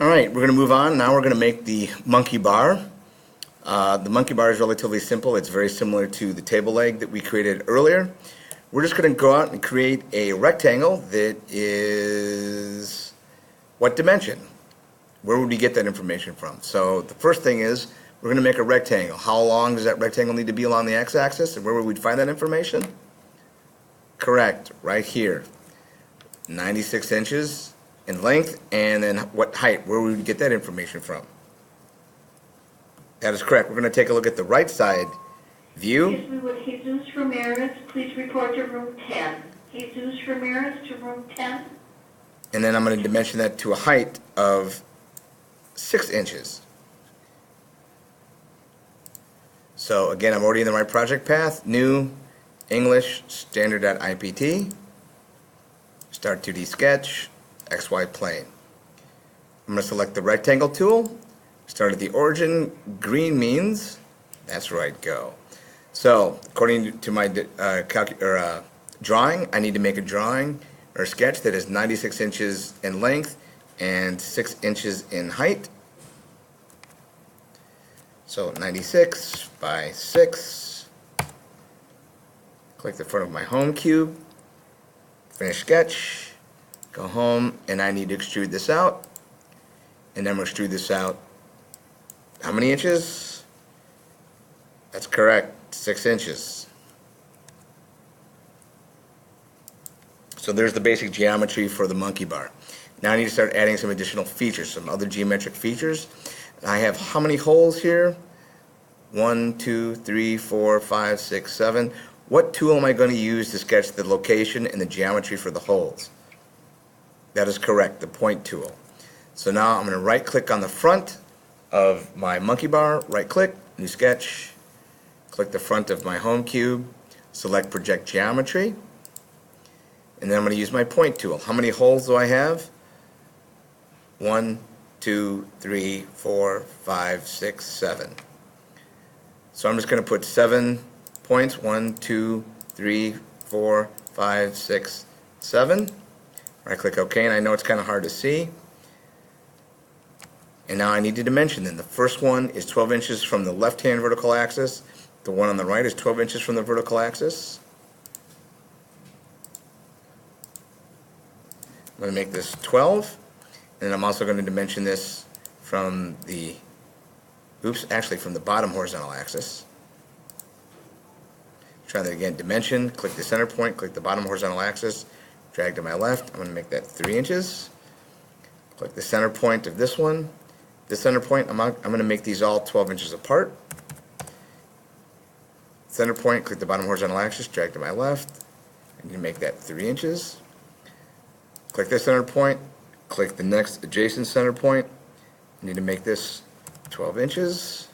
Alright, we're going to move on. Now we're going to make the monkey bar. The monkey bar is relatively simple. It's very similar to the table leg that we created earlier. We're just going to go out and create a rectangle that is what dimension? Where would we get that information from? So the first thing is we're going to make a rectangle. How long does that rectangle need to be along the x-axis, and where would we find that information? Correct, right here. 96 inches in length, and then what height? Where would we get that information from? That is correct. We're going to take a look at the right side view. Excuse me, with Jesus Ramirez, please report to room 10. Jesus Ramirez to room 10. And then I'm going to dimension that to a height of 6 inches. So again, I'm already in the right project path. New, English, standard.ipt. Start 2D sketch, XY plane. I'm going to select the rectangle tool. Start at the origin. Green means, that's right, go. So according to my drawing, I need to make a drawing or sketch that is 96 inches in length and 6 inches in height. So 96 by 6. Click the front of my home cube. Finish sketch. Go home, and I need to extrude this out. And then we'll extrude this out. How many inches? That's correct, 6 inches. So there's the basic geometry for the monkey bar. Now I need to start adding some additional features, some other geometric features. I have how many holes here? 1, 2, 3, 4, 5, 6, 7. What tool am I going to use to sketch the location and the geometry for the holes? That is correct, the point tool. So now I'm going to right click on the front of my monkey bar, right click, new sketch, click the front of my home cube, select project geometry, and then I'm going to use my point tool. How many holes do I have? 1, 2, 3, 4, 5, 6, 7. So I'm just going to put 7 points. 1, 2, 3, 4, 5, 6, 7. Right click OK, and I know it's kind of hard to see. And now I need to dimension them. The first one is 12 inches from the left-hand vertical axis. The one on the right is 12 inches from the vertical axis. I'm going to make this 12. And I'm also going to dimension this from the, from the bottom horizontal axis. Try that again. Dimension, click the center point, click the bottom horizontal axis, drag to my left. I'm going to make that 3 inches. Click the center point of this one. This center point, I'm going to make these all 12 inches apart. Center point, click the bottom horizontal axis, drag to my left. I need to make that 3 inches. Click the center point, click the next adjacent center point. I need to make this 12 inches.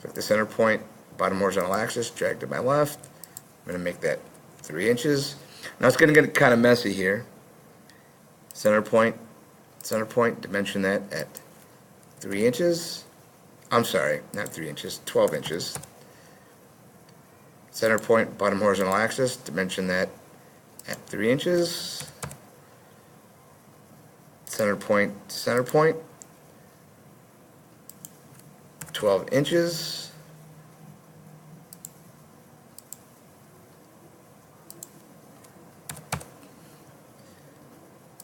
Click the center point, bottom horizontal axis, drag to my left. I'm going to make that 3 inches. Now it's going to get kind of messy here. Center point, dimension that at 3 inches. I'm sorry, not 3 inches, 12 inches. Center point, bottom horizontal axis, dimension that at 3 inches. Center point, 12 inches.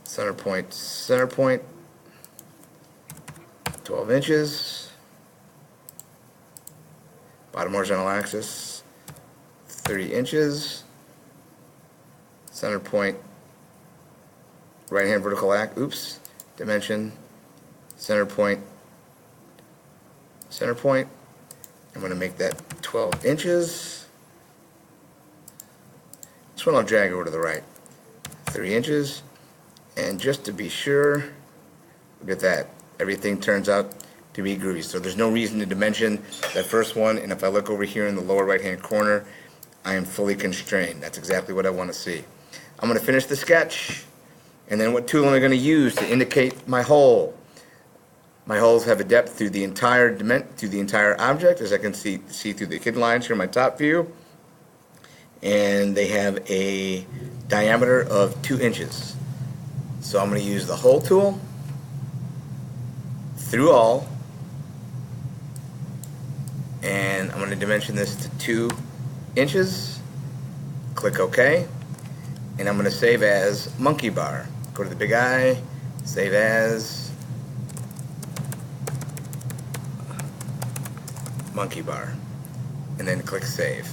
Center point, 12 inches. Bottom horizontal axis, 30 inches. Center point, right hand vertical axis, dimension, center point. I'm going to make that 12 inches. This one I'll drag over to the right. 3 inches. And just to be sure, look at that. Everything turns out to be groovy. So there's no reason to dimension that first one. And if I look over here in the lower right hand corner, I am fully constrained. That's exactly what I want to see. I'm going to finish the sketch. And then what tool am I going to use to indicate my hole? My holes have a depth through the entire object, as I can see through the hidden lines here in my top view. And they have a diameter of 2 inches. So I'm going to use the hole tool. through all, and I'm going to dimension this to 2 inches. Click OK, and I'm going to save as monkey bar. Go to the big eye, save as monkey bar, and then click save.